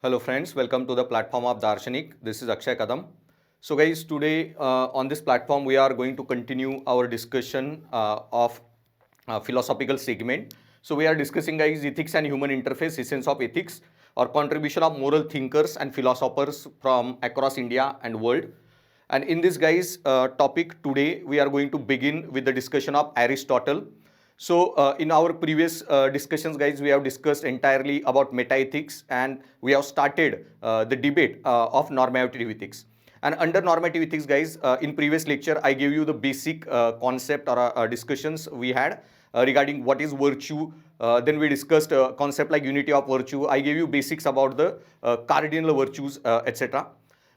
Hello friends, welcome to the platform of Darshanik. This is Akshay Kadam. So guys, today on this platform we are going to continue our discussion of philosophical segment. So we are discussing guys ethics and human interface, essence of ethics or contribution of moral thinkers and philosophers from across India and world. And in this guys topic today we are going to begin with the discussion of Aristotle. So in our previous discussions guys, we have discussed entirely about metaethics and we have started the debate of normative ethics. And under normative ethics guys, in previous lecture I gave you the basic concept or discussions we had regarding what is virtue. Then we discussed a concept like unity of virtue. I gave you basics about the cardinal virtues, etc.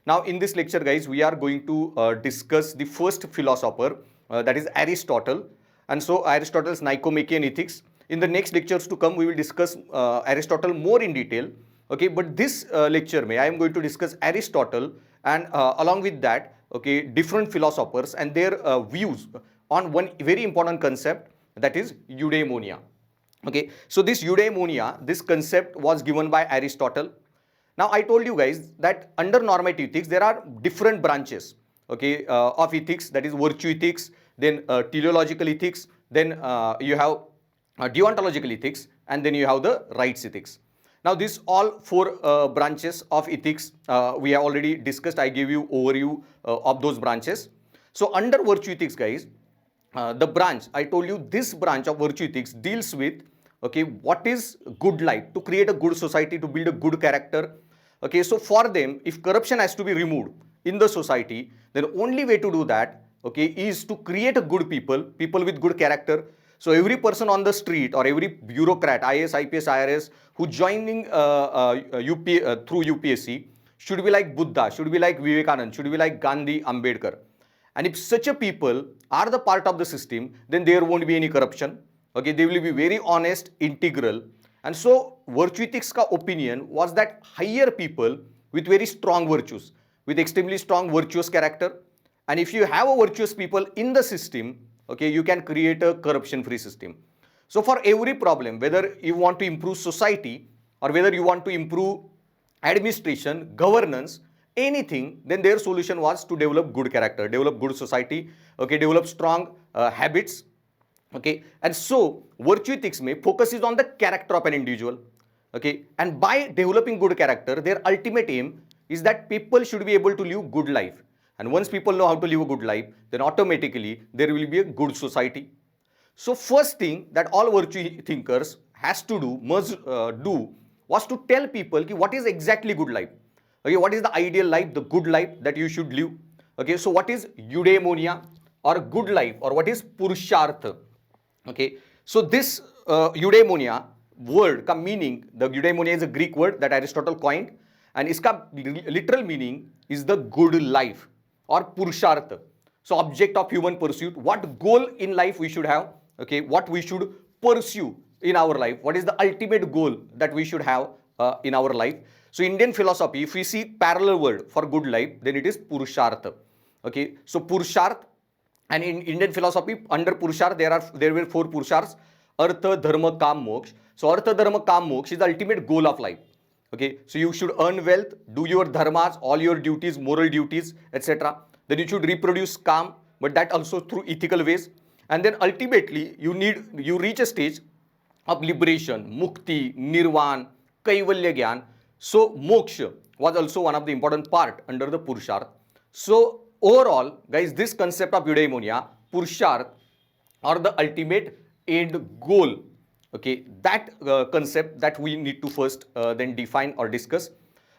Now in this lecture guys, we are going to discuss the first philosopher, that is Aristotle. And so Aristotle's Nicomachean Ethics. In the next lectures to come, we will discuss Aristotle more in detail. Okay, but this lecture, I am going to discuss Aristotle and along with that, okay, different philosophers and their views on one very important concept, that is eudaimonia. Okay, so this eudaimonia, this concept was given by Aristotle. Now I told you guys that under normative ethics there are different branches, okay, of ethics, that is virtue ethics, then teleological ethics, then you have deontological ethics, and then you have the rights ethics. Now these all four branches of ethics we have already discussed. I gave you overview of those branches. So under virtue ethics guys, the branch I told you, this branch of virtue ethics deals with, okay, what is good life, to create a good society, to build a good character. Okay, so for them, if corruption has to be removed in the society, then only way to do that, okay, is to create a good people with good character. So every person on the street or every bureaucrat, IAS, IPS, IRS, who joining through UPSC should be like Buddha, should be like Vivekanand, should be like Gandhi, Ambedkar. And if such a people are the part of the system, then there won't be any corruption. Okay, they will be very honest, integral. And so virtue ethics ka opinion was that higher people with very strong virtues, with extremely strong virtuous character. And if you have a virtuous people in the system, okay, you can create a corruption-free system. So for every problem, whether you want to improve society or whether you want to improve administration, governance, anything, then their solution was to develop good character, develop good society, okay, develop strong habits. Okay, and so virtue ethics may focuses on the character of an individual. Okay, and by developing good character, their ultimate aim is that people should be able to live good life. And once people know how to live a good life, then automatically there will be a good society. So first thing that all virtue thinkers must do was to tell people what is exactly good life. Okay, what is the ideal life, the good life that you should live. Okay, so what is eudaimonia or good life, or what is purushartha? Okay, so this eudaimonia word ka meaning, the eudaimonia is a Greek word that Aristotle coined, and iska literal meaning is the good life or purushartha. So object of human pursuit, what goal in life we should have, okay, what we should pursue in our life, what is the ultimate goal that we should have in our life. So Indian philosophy, if we see parallel word for good life, then it is purushartha. Okay, so purushartha. And in Indian philosophy, under Purusharth, there were four Purusharths: Artha, Dharma, Kam, Moksha. So Artha, Dharma, Kam, Moksha is the ultimate goal of life. Okay, so you should earn wealth, do your dharmas, all your duties, moral duties, etc. Then you should reproduce Kam, but that also through ethical ways. And then ultimately, you reach a stage of liberation, Mukti, Nirvan, Kaivalya Gyan. So Moksha was also one of the important part under the Purusharth. So overall, guys, this concept of eudaimonia, purusharth, or the ultimate end goal, okay, that concept that we need to first then define or discuss.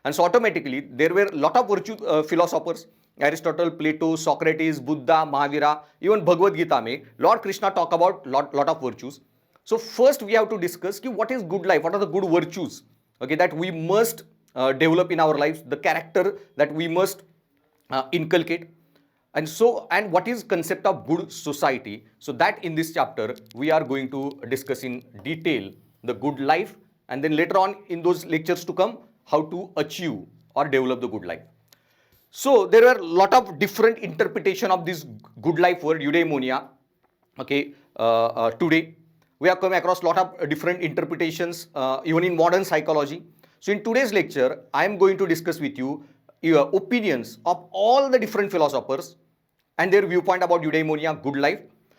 And so automatically, there were a lot of virtue philosophers, Aristotle, Plato, Socrates, Buddha, Mahavira, even Bhagavad Gita mein, Lord Krishna talk about lot of virtues. So first we have to discuss what is good life, what are the good virtues, okay, that we must develop in our lives, the character that we must inculcate. And what is concept of good society. So that in this chapter we are going to discuss in detail the good life, and then later on in those lectures to come, how to achieve or develop the good life. So there are a lot of different interpretation of this good life word eudaimonia. Okay, today we have come across a lot of different interpretations even in modern psychology. So in today's lecture, I am going to discuss with you your opinions of all the different philosophers and their viewpoint about eudaimonia, good life.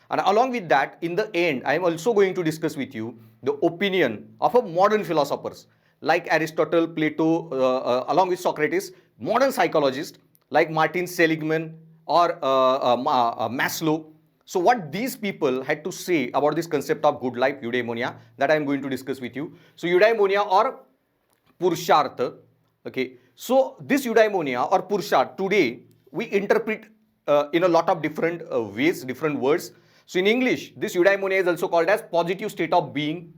And along with that, in the end, I am also going to discuss with you the opinion of a modern philosophers like Aristotle, Plato, along with Socrates, modern psychologists like Martin Seligman or Maslow. So what these people had to say about this concept of good life, eudaimonia, that I am going to discuss with you. So eudaimonia or Purushartha. Okay, so this eudaimonia or Purushartha today we interpret in a lot of different ways, different words. So in English, this eudaimonia is also called as positive state of being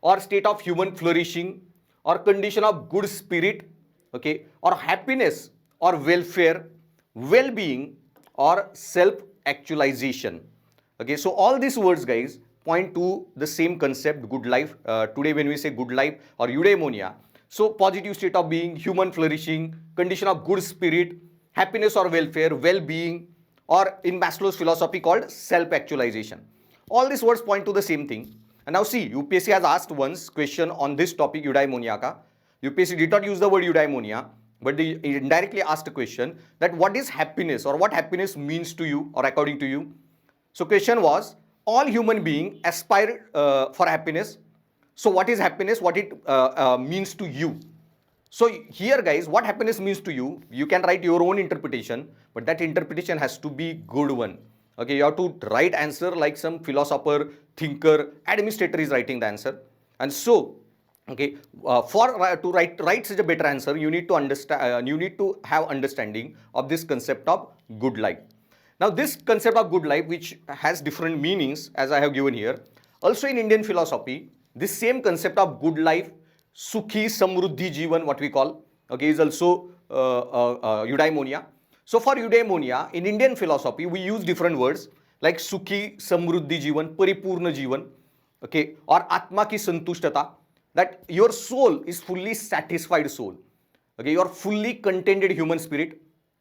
or state of human flourishing or condition of good spirit, okay, or happiness or welfare, well-being or self-actualization. Okay, so all these words, guys, point to the same concept, good life. Today when we say good life or eudaimonia, so positive state of being, human flourishing, condition of good spirit, happiness or welfare, well-being, or in Maslow's philosophy called self-actualization. All these words point to the same thing. And now see, UPSC has asked once question on this topic, eudaimonia ka. UPSC did not use the word eudaimonia, but they indirectly asked a question that what is happiness or what happiness means to you or according to you. So question was, all human beings aspire for happiness. So what is happiness? What it means to you? So here, guys, what happiness means to you, you can write your own interpretation, but that interpretation has to be good one. Okay, you have to write answer like some philosopher, thinker, administrator is writing the answer. And so, okay, to write such a better answer, you need to understand, you need to have understanding of this concept of good life. Now, this concept of good life, which has different meanings, as I have given here, also in Indian philosophy, this same concept of good life, Sukhi Samruddhi Jivan, what we call, okay, is also eudaimonia. So for eudaimonia, in Indian philosophy, we use different words like Sukhi Samruddhi Jivan, Paripurna Jivan, okay, or Atma ki Santushtata, that your soul is fully satisfied soul. Okay, you are fully contented human spirit,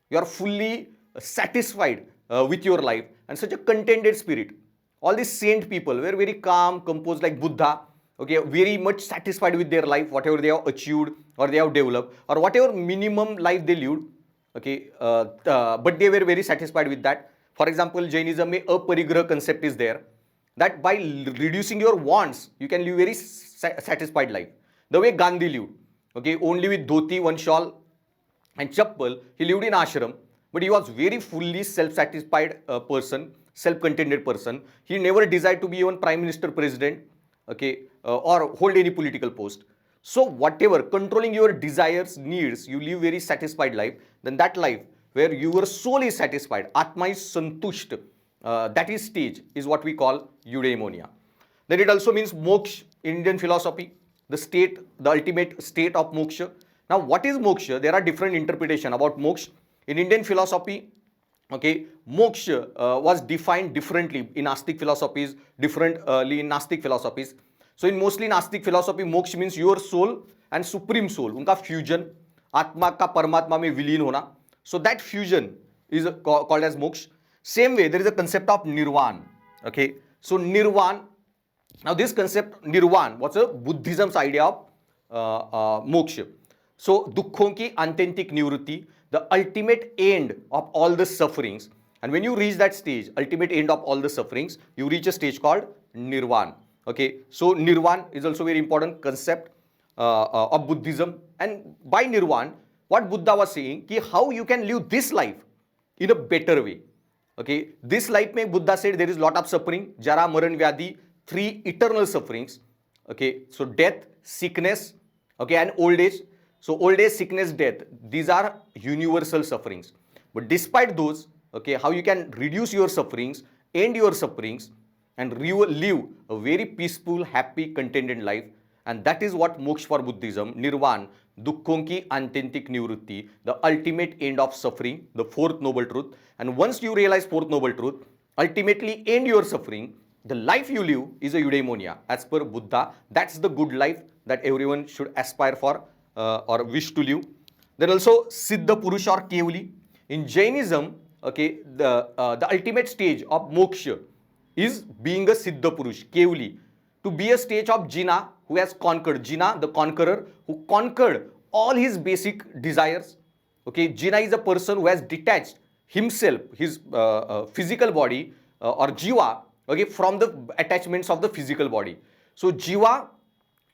you are fully satisfied with your life and such a contented spirit. All these saint people were very calm, composed like Buddha, okay, very much satisfied with their life, whatever they have achieved or they have developed or whatever minimum life they lived, okay, but they were very satisfied with that. For example, Jainism mein aparigraha concept is there, that by reducing your wants, you can live very satisfied life. The way Gandhi lived, okay, only with dhoti, one shawl and chappal, he lived in ashram, but he was very fully self-satisfied person, self-contented person. He never desired to be even prime minister, president, okay, or hold any political post. So whatever, controlling your desires, needs, you live very satisfied life, then that life where your soul is satisfied, Atma is santusht, that is stage is what we call eudaimonia. Then it also means moksha in Indian philosophy, the state, the ultimate state of moksha. Now what is moksha? There are different interpretations about moksha. In Indian philosophy, okay, moksha was defined differently in Nastic philosophies, differently in Nastic philosophies. So in mostly Nastic philosophy, moksha means your soul and supreme soul, unka fusion, atma ka paramatma mein vileen hona. So that fusion is called as moksha. Same way, there is a concept of nirvana. Okay, so nirvana. Now this concept nirvana, what's a Buddhism's idea of moksha? So dukkhon ki antentik nivrutti, the ultimate end of all the sufferings. And when you reach that stage, ultimate end of all the sufferings, you reach a stage called nirvana. Okay, so nirvana is also very important concept of Buddhism. And by nirvana, what Buddha was saying, ki how you can live this life in a better way. Okay, this life mein Buddha said there is lot of suffering, jara, maran, vyadhi, 3 eternal sufferings. Okay, so death, sickness, okay, and old age. So old age, sickness, death, these are universal sufferings. But despite those, okay, how you can reduce your sufferings, end your sufferings, and live a very peaceful, happy, contented life. And that is what moksha for Buddhism, nirvana, dukkhon ki antentik nivrutti, the ultimate end of suffering, the 4th noble truth. And once you realize 4th noble truth, ultimately end your suffering, the life you live is a eudaimonia. As per Buddha, that's the good life that everyone should aspire for or wish to live. Then also Siddha Purusha or Kevali. In Jainism, okay, the ultimate stage of moksha is being a Siddha Purush, Kevali. To be a stage of Jina who has conquered. Jinnah, the conqueror, who conquered all his basic desires. Okay, Jinnah is a person who has detached himself, his physical body or jiva, okay, from the attachments of the physical body. So jiva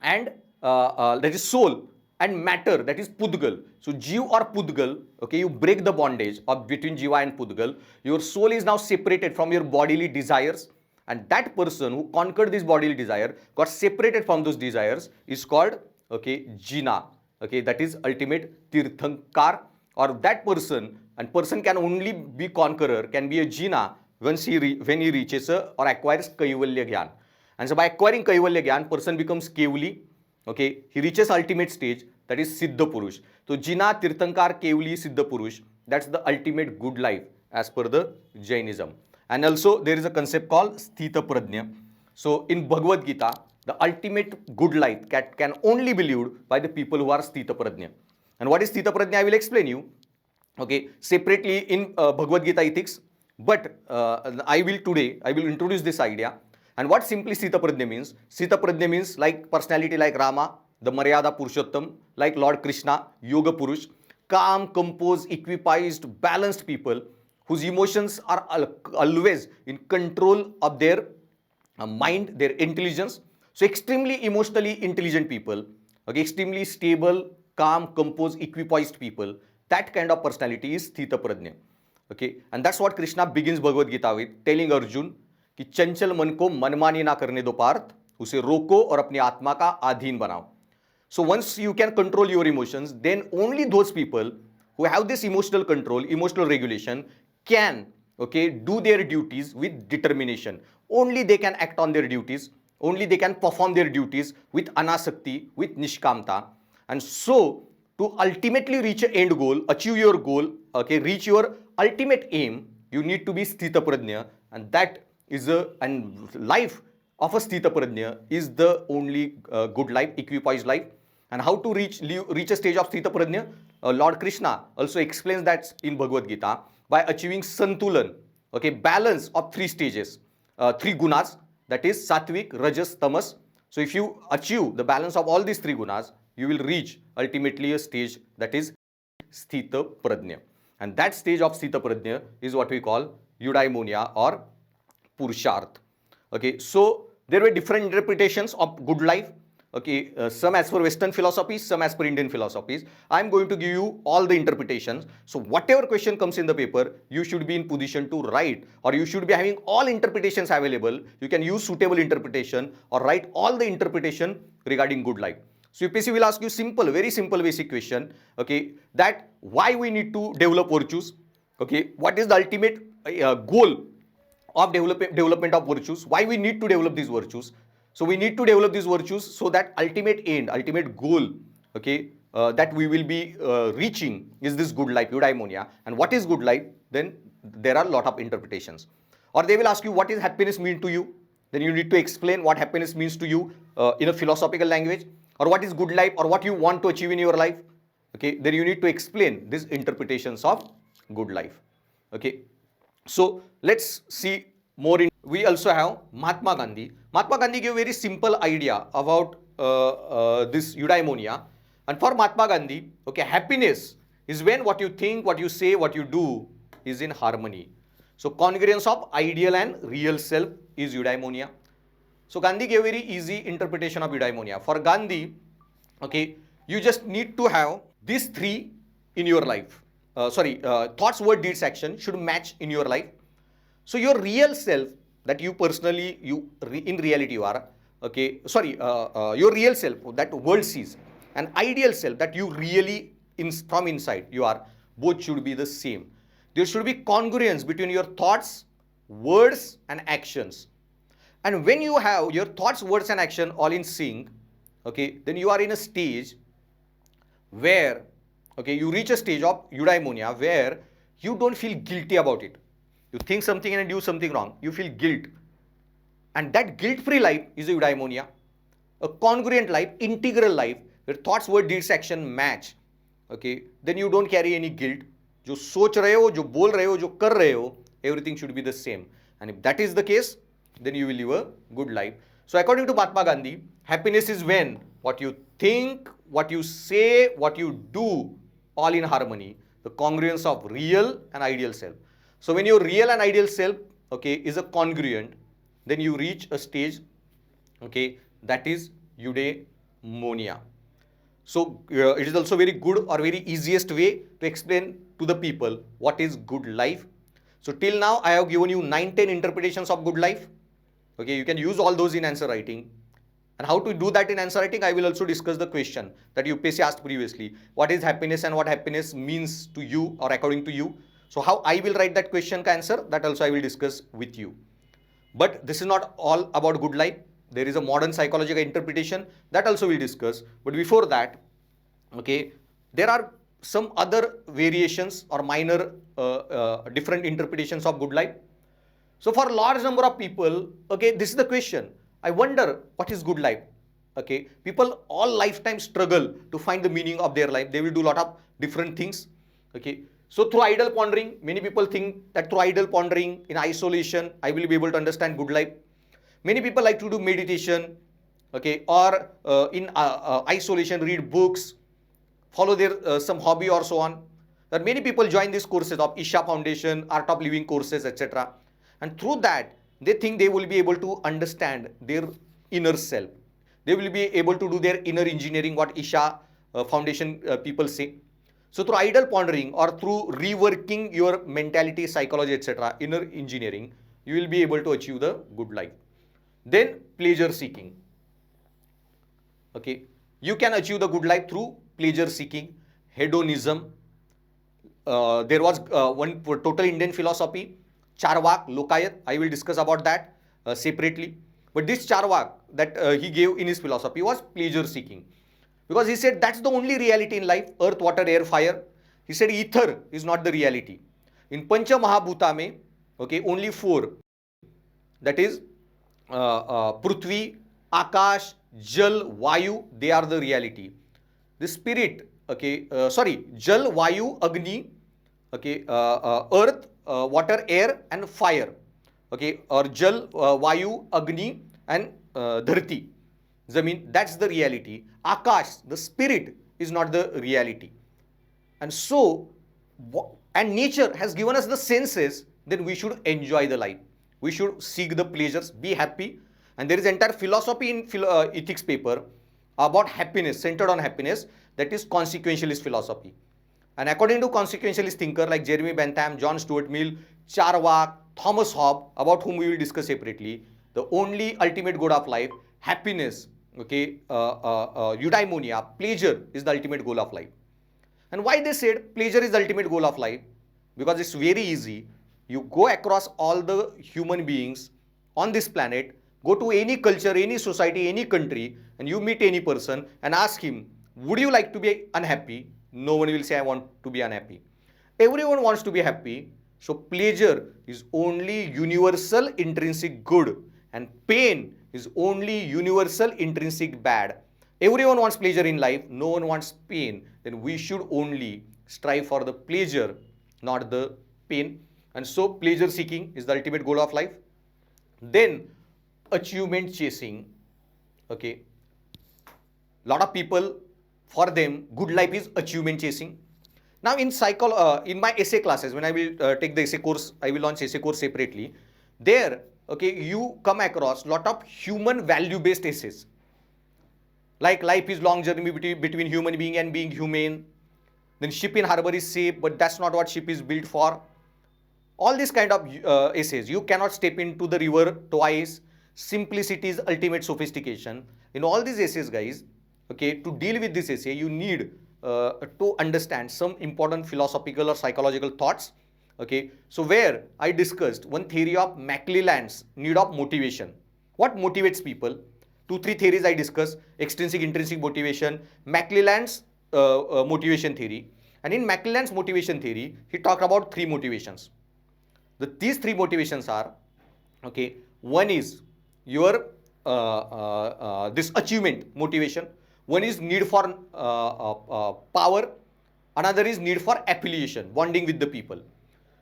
and that is soul, and matter, that is pudgal. So jiv or pudgal, okay, you break the bondage of between jiva and pudgal. Your soul is now separated from your bodily desires, and that person who conquered this bodily desire, got separated from those desires, is called, okay, Jinnah. Okay, that is ultimate tirthankar, or that person, and person can only be conqueror, can be a Jinnah when he reaches or acquires kaivalya gyan. And so by acquiring kaivalya gyan, person becomes kevli. Okay, he reaches ultimate stage, that is Siddha Purush. So Jinnah, Tirthankar, Kevli, Siddha Purush, that's the ultimate good life as per the Jainism. And also there is a concept called Sthita Prajna. So in Bhagavad Gita, the ultimate good life can only be lived by the people who are Sthita Prajna. And what is Sthita Prajna? I will explain you, okay, separately in Bhagavad Gita ethics. But I will introduce this idea. And what simply Sthita Prajna means? Sthita Prajna means like personality like Rama, the Maryada Purushottam, like Lord Krishna, Yoga Purush, calm, composed, equipoised, balanced people whose emotions are always in control of their mind, their intelligence. So extremely emotionally intelligent people, okay, extremely stable, calm, composed, equipoised people. That kind of personality is Sthita Prajna. Okay, and that's what Krishna begins Bhagavad Gita with, telling Arjun कि चंचल मन को मनमानी ना करने दो पार्थ, उसे रोको और अपनी आत्मा का अधीन बनाओ. So once you can control your emotions, then only those people who have this emotional control, emotional regulation, can, okay, do their duties with determination. Only they can act on their duties. Only they can perform their duties with anasakti, with nishkamta. And so to ultimately reach an end goal, achieve your goal, okay, reach your ultimate aim, you need to be Sthita Prajna, and that is and life of a Sthita Prajna is the only good life, equipoised life. And how to reach a stage of Sthita Prajna? Lord Krishna also explains that in Bhagavad Gita by achieving Santulan, okay, balance of three stages, three gunas, that is Satvik, Rajas, Tamas. So if you achieve the balance of all these three gunas, you will reach ultimately a stage that is Sthita Prajna. And that stage of Sthita Prajna is what we call Eudaimonia or Purusharth. Okay, so there were different interpretations of good life. Okay, some as per Western philosophies, some as per Indian philosophies. I am going to give you all the interpretations. So whatever question comes in the paper, you should be in position to write, or you should be having all interpretations available. You can use suitable interpretation or write all the interpretation regarding good life. So UPSC will ask you simple, very simple basic question, okay, that why we need to develop virtues, okay, what is the ultimate goal of development of virtues, why we need to develop these virtues. So we need to develop these virtues so that ultimate end, ultimate goal, okay, that we will be reaching is this good life, eudaimonia. And what is good life? Then there are a lot of interpretations. Or they will ask you, what is happiness mean to you? Then you need to explain what happiness means to you in a philosophical language. Or what is good life, or what you want to achieve in your life. Okay, then you need to explain these interpretations of good life. Okay, so let's see more in. We also have Mahatma Gandhi. Mahatma Gandhi gave a very simple idea about this eudaimonia. And for Mahatma Gandhi, okay, happiness is when what you think, what you say, what you do is in harmony. So congruence of ideal and real self is eudaimonia. So Gandhi gave a very easy interpretation of eudaimonia. For Gandhi, okay, you just need to have these three in your life. Thoughts, word, deeds, action should match in your life. So your real self that you personally, in reality you are, okay, your real self that world sees, and ideal self that you really from inside you are, both should be the same. There should be congruence between your thoughts, words and actions. And when you have your thoughts, words and action all in sync, okay, then you are in a stage where, okay, you reach a stage of eudaimonia where you don't feel guilty about it. You think something and do something wrong, you feel guilt. And that guilt-free life is a eudaimonia. A congruent life, integral life, where thoughts, words, deeds, action match. Okay, then you don't carry any guilt. जो सोच रहे हो, जो बोल रहे हो, जो कर रहे हो, everything should be the same. And if that is the case, then you will live a good life. So according to Mahatma Gandhi, happiness is when what you think, what you say, what you do, all in harmony, the congruence of real and ideal self. So when your real and ideal self, okay, is a congruent, then you reach a stage, okay, that is eudaimonia. So it is also very good or very easiest way to explain to the people what is good life. So till now I have given you 9-10 interpretations of good life. Okay, you can use all those in answer writing. And how to do that in answer writing, I will also discuss the question that UPSC asked previously. What is happiness and what happiness means to you or according to you? So how I will write that question answer, that also I will discuss with you. But this is not all about good life. There is a modern psychological interpretation that also we'll discuss. But before that, okay, there are some other variations or minor different interpretations of good life. So for a large number of people, okay, this is the question. I wonder what is good life. Okay, people all lifetime struggle to find the meaning of their life. They will do a lot of different things. Okay, so through idle pondering, many people think that through idle pondering in isolation, I will be able to understand good life. Many people like to do meditation, okay, or in isolation, read books, follow their some hobby or so on. There are many people join these courses of Isha Foundation, Art of Living courses, etc. And through that, they think they will be able to understand their inner self. They will be able to do their inner engineering, what Isha Foundation people say. So through idle pondering or through reworking your mentality, psychology, etc., inner engineering, you will be able to achieve the good life. Then pleasure seeking. Okay, you can achieve the good life through pleasure seeking, hedonism. There was one total Indian philosophy, Charvak, Lokayat. I will discuss about that separately. But this Charvak that he gave in his philosophy was pleasure seeking. Because he said that's the only reality in life, earth, water, air, fire. He said ether is not the reality. In Pancha Mahabhuta mein, okay, only 4. That is Prithvi, Akash, Jal, Vayu, they are the reality. The spirit, okay, Jal, Vayu, Agni, okay, earth, water, air and fire, okay, or Jal, Vayu, Agni and Dharti, Zamin, that's the reality. Akash, the spirit, is not the reality. And so, and nature has given us the senses, then we should enjoy the life. We should seek the pleasures, be happy. And there is entire philosophy in ethics paper about happiness, centered on happiness, that is consequentialist philosophy. And according to consequentialist thinker like Jeremy Bentham, John Stuart Mill, Charvak, Thomas Hobbes, about whom we will discuss separately, the only ultimate good of life, happiness, okay, eudaimonia, pleasure is the ultimate goal of life. And why they said pleasure is the ultimate goal of life? Because it's very easy. You go across all the human beings on this planet, go to any culture, any society, any country, and you meet any person and ask him, would you like to be unhappy? No one will say, I want to be unhappy. Everyone wants to be happy. So pleasure is only universal intrinsic good, and pain is only universal intrinsic bad. Everyone wants pleasure in life. No one wants pain. Then we should only strive for the pleasure, not the pain. And so pleasure seeking is the ultimate goal of life. Then achievement chasing. Okay. Lot of people, for them, good life is achievement chasing. Now in in my essay classes, when I will take the essay course, I will launch essay course separately. There, okay, you come across lot of human value-based essays. Like life is long journey between human being and being humane. Then ship in harbor is safe, but that's not what ship is built for. All these kind of essays. You cannot step into the river twice. Simplicity is ultimate sophistication. In all these essays, guys, okay, to deal with this essay, you need to understand some important philosophical or psychological thoughts. Okay, so where I discussed one theory of McClelland's need of motivation. What motivates people? 2-3 theories I discussed: extrinsic, intrinsic motivation, McClelland's motivation theory. And in McClelland's motivation theory, he talked about 3 motivations. These 3 motivations are, okay, one is your this achievement motivation, one is need for power, another is need for affiliation, bonding with the people.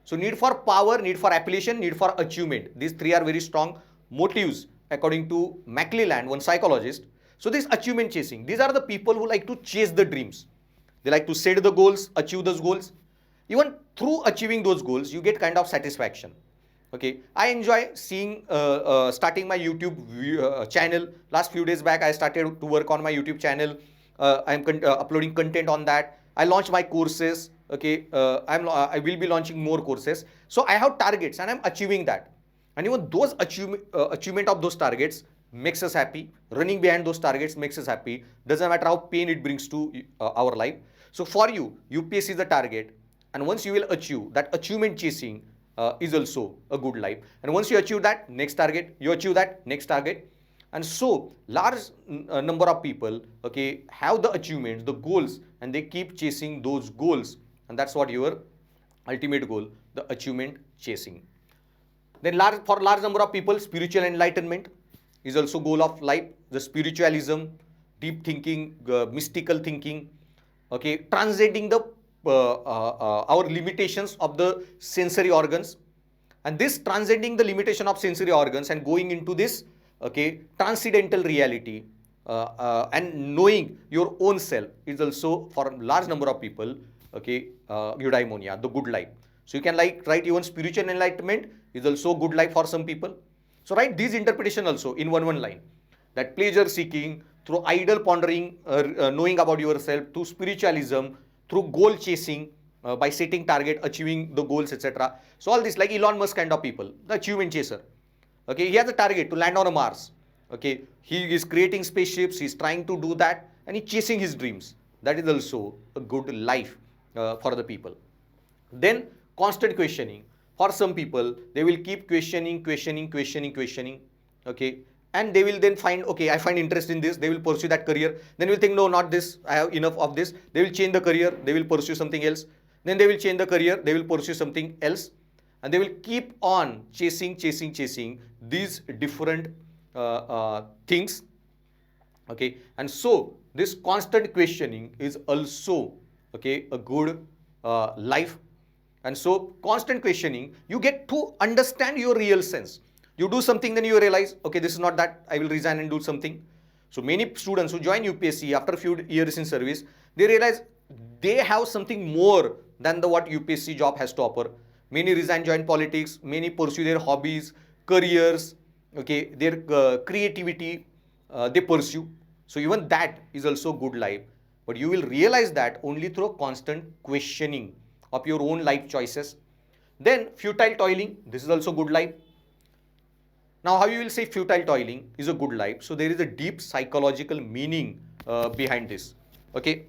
So need for power, need for affiliation, need for achievement, these 3 are very strong motives according to McClelland, one psychologist. So this achievement chasing, these are the people who like to chase the dreams. They like to set the goals, achieve those goals. Even through achieving those goals, you get kind of satisfaction. Okay, I enjoy seeing, starting my YouTube channel. Last few days back, I started to work on my YouTube channel. I'm uploading content on that. I launched my courses. Okay, I will be launching more courses. So I have targets and I'm achieving that. And even those achievement of those targets makes us happy. Running behind those targets makes us happy. Doesn't matter how pain it brings to our life. So for you, UPSC is the target. And once you will achieve that, achievement chasing is also a good life. And once you achieve that, next target, you achieve that, next target. And so large number of people, okay, have the achievements, the goals, and they keep chasing those goals. And that's what your ultimate goal, the achievement chasing. Then for large number of people, spiritual enlightenment is also goal of life. The spiritualism, deep thinking, mystical thinking, okay, transcending the our limitations of the sensory organs, and this transcending the limitation of sensory organs and going into this, okay, transcendental reality and knowing your own self is also for large number of people, okay, eudaimonia, the good life. So you can write even spiritual enlightenment is also good life for some people. So write these interpretation also in one line, that pleasure seeking through idle pondering, knowing about yourself, through spiritualism, through goal chasing, by setting target, achieving the goals, etc. So all this, like Elon Musk kind of people, the achievement chaser. Okay, he has a target to land on a Mars. Okay, he is creating spaceships, he's trying to do that, and he's chasing his dreams. That is also a good life for the people. Then constant questioning. For some people, they will keep questioning. Okay, and they will then find, okay, I find interest in this, they will pursue that career. Then will think, no, not this, I have enough of this. They will change the career, they will pursue something else. Then they will change the career, they will pursue something else. And they will keep on chasing these different things. Okay, and so this constant questioning is also, okay, a good life. And so constant questioning, you get to understand your real sense. You do something, then you realize, okay, this is not that, I will resign and do something. So many students who join UPSC after a few years in service, they realize they have something more than what UPSC job has to offer. Many resign, join politics, many pursue their hobbies, careers, okay, their creativity, they pursue. So even that is also good life. But you will realize that only through constant questioning of your own life choices. Then futile toiling, this is also good life. Now how you will say futile toiling is a good life? So there is a deep psychological meaning behind this. Okay,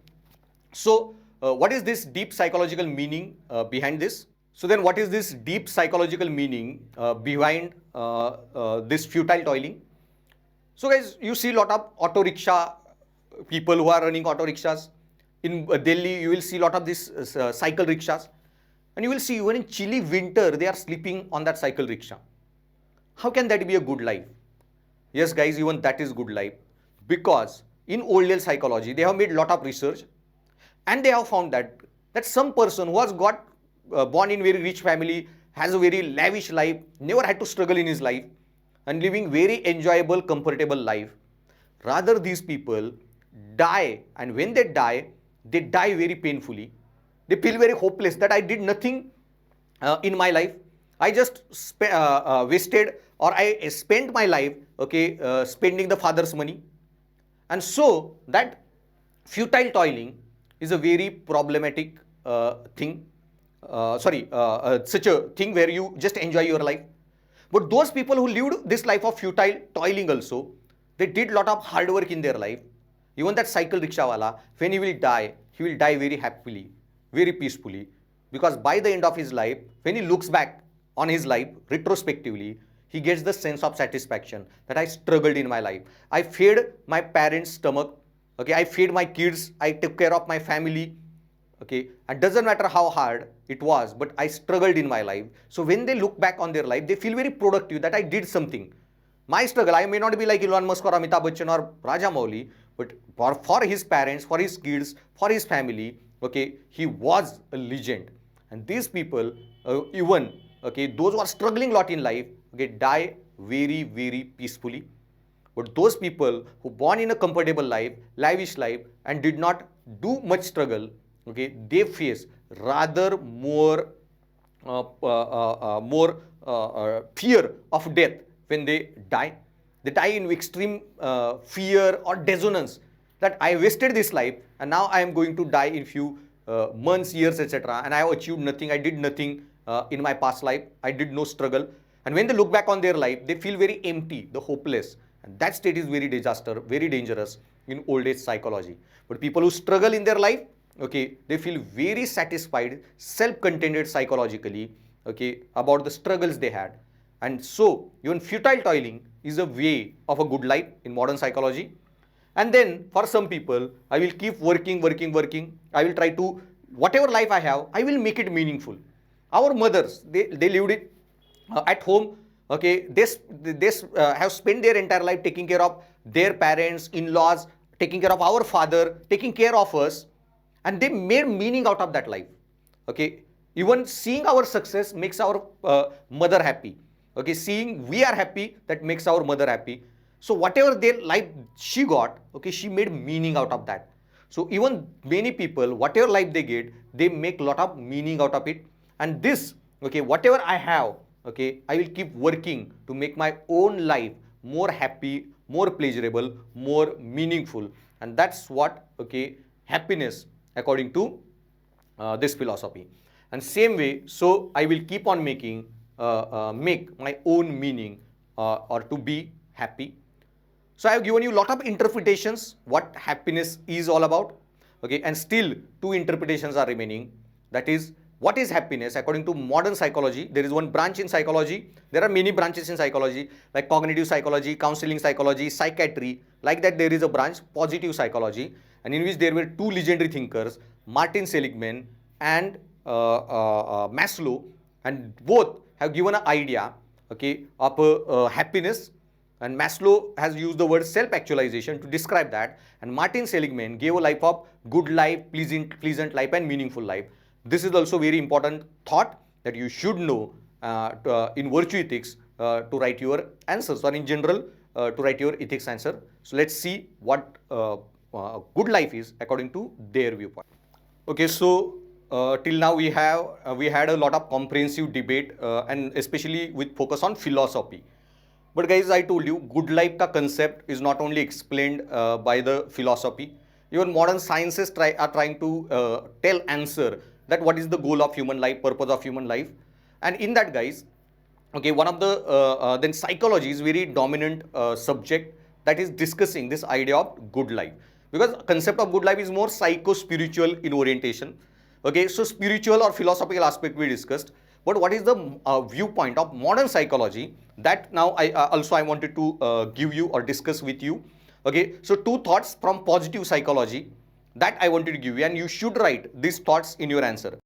so what is this deep psychological meaning behind this? So then what is this deep psychological meaning behind this futile toiling? So guys, you see a lot of auto rickshaw people who are running auto rickshaws. In Delhi, you will see a lot of these cycle rickshaws. And you will see even in chilly winter, they are sleeping on that cycle rickshaw. How can that be a good life? Yes, guys, even that is good life. Because in old age psychology, they have made a lot of research. And they have found that some person who has got born in very rich family, has a very lavish life, never had to struggle in his life, and living very enjoyable, comfortable life. Rather, these people die, and when they die very painfully. They feel very hopeless that I did nothing in my life. I just wasted, or I spent my life, okay, spending the father's money. And so that futile toiling is a very problematic thing. Such a thing where you just enjoy your life. But those people who lived this life of futile toiling also, they did a lot of hard work in their life. Even that cycle rickshawala, when he will die very happily, very peacefully. Because by the end of his life, when he looks back on his life retrospectively, he gets the sense of satisfaction that I struggled in my life. I fed my parents' stomach. Okay, I fed my kids. I took care of my family. Okay, it doesn't matter how hard it was, but I struggled in my life. So when they look back on their life, they feel very productive that I did something. My struggle, I may not be like Elon Musk or Amitabh Bachchan or Rajamouli, but for his parents, for his kids, for his family, okay, he was a legend. And these people, even, okay, those who are struggling a lot in life, okay, die very, very peacefully. But those people who born in a comfortable life, lavish life, and did not do much struggle, okay, they face rather more fear of death when they die. They die in extreme fear or dissonance that I wasted this life and now I am going to die in few months, years, etc. And I have achieved nothing. I did nothing in my past life. I did no struggle. And when they look back on their life, they feel very empty, the hopeless. And that state is very disaster, very dangerous in old age psychology. But people who struggle in their life, okay, they feel very satisfied, self-contented psychologically, okay, about the struggles they had. And so even futile toiling is a way of a good life in modern psychology. And then for some people, I will keep working. I will try to, whatever life I have, I will make it meaningful. Our mothers, they lived it at home. Okay, they have spent their entire life taking care of their parents, in-laws, taking care of our father, taking care of us, and they made meaning out of that life. Okay, even seeing our success makes our mother happy. Okay, seeing we are happy, that makes our mother happy. So whatever their life she got, okay, she made meaning out of that. So even many people, whatever life they get, they make a lot of meaning out of it. And this, okay, whatever I have, okay, I will keep working to make my own life more happy, more pleasurable, more meaningful. And that's what, okay, happiness according to this philosophy. And same way, so I will keep on making, make my own meaning or to be happy. So I have given you a lot of interpretations what happiness is all about. Okay, and still two interpretations are remaining. That is, what is happiness according to modern psychology? There is one branch in psychology. There are many branches in psychology like cognitive psychology, counseling psychology, psychiatry. Like that there is a branch, positive psychology, and in which there were two legendary thinkers, Martin Seligman and Maslow, and both have given an idea, okay, of happiness. And Maslow has used the word self-actualization to describe that. And Martin Seligman gave a life of good life, pleasant life, and meaningful life. This is also very important thought that you should know in virtue ethics to write your answers, or in general to write your ethics answer. So let's see what good life is according to their viewpoint. Okay, so till now we had a lot of comprehensive debate and especially with focus on philosophy. But guys, I told you, good life ka concept is not only explained by the philosophy. Even modern sciences are trying to tell answer that what is the goal of human life, purpose of human life. And in that, guys, okay, one of the then psychology is very dominant subject that is discussing this idea of good life, because concept of good life is more psycho-spiritual in orientation. Okay, so spiritual or philosophical aspect we discussed. But what is the viewpoint of modern psychology, that now I wanted to give you or discuss with you. Okay, so two thoughts from positive psychology that I wanted to give you, and you should write these thoughts in your answer.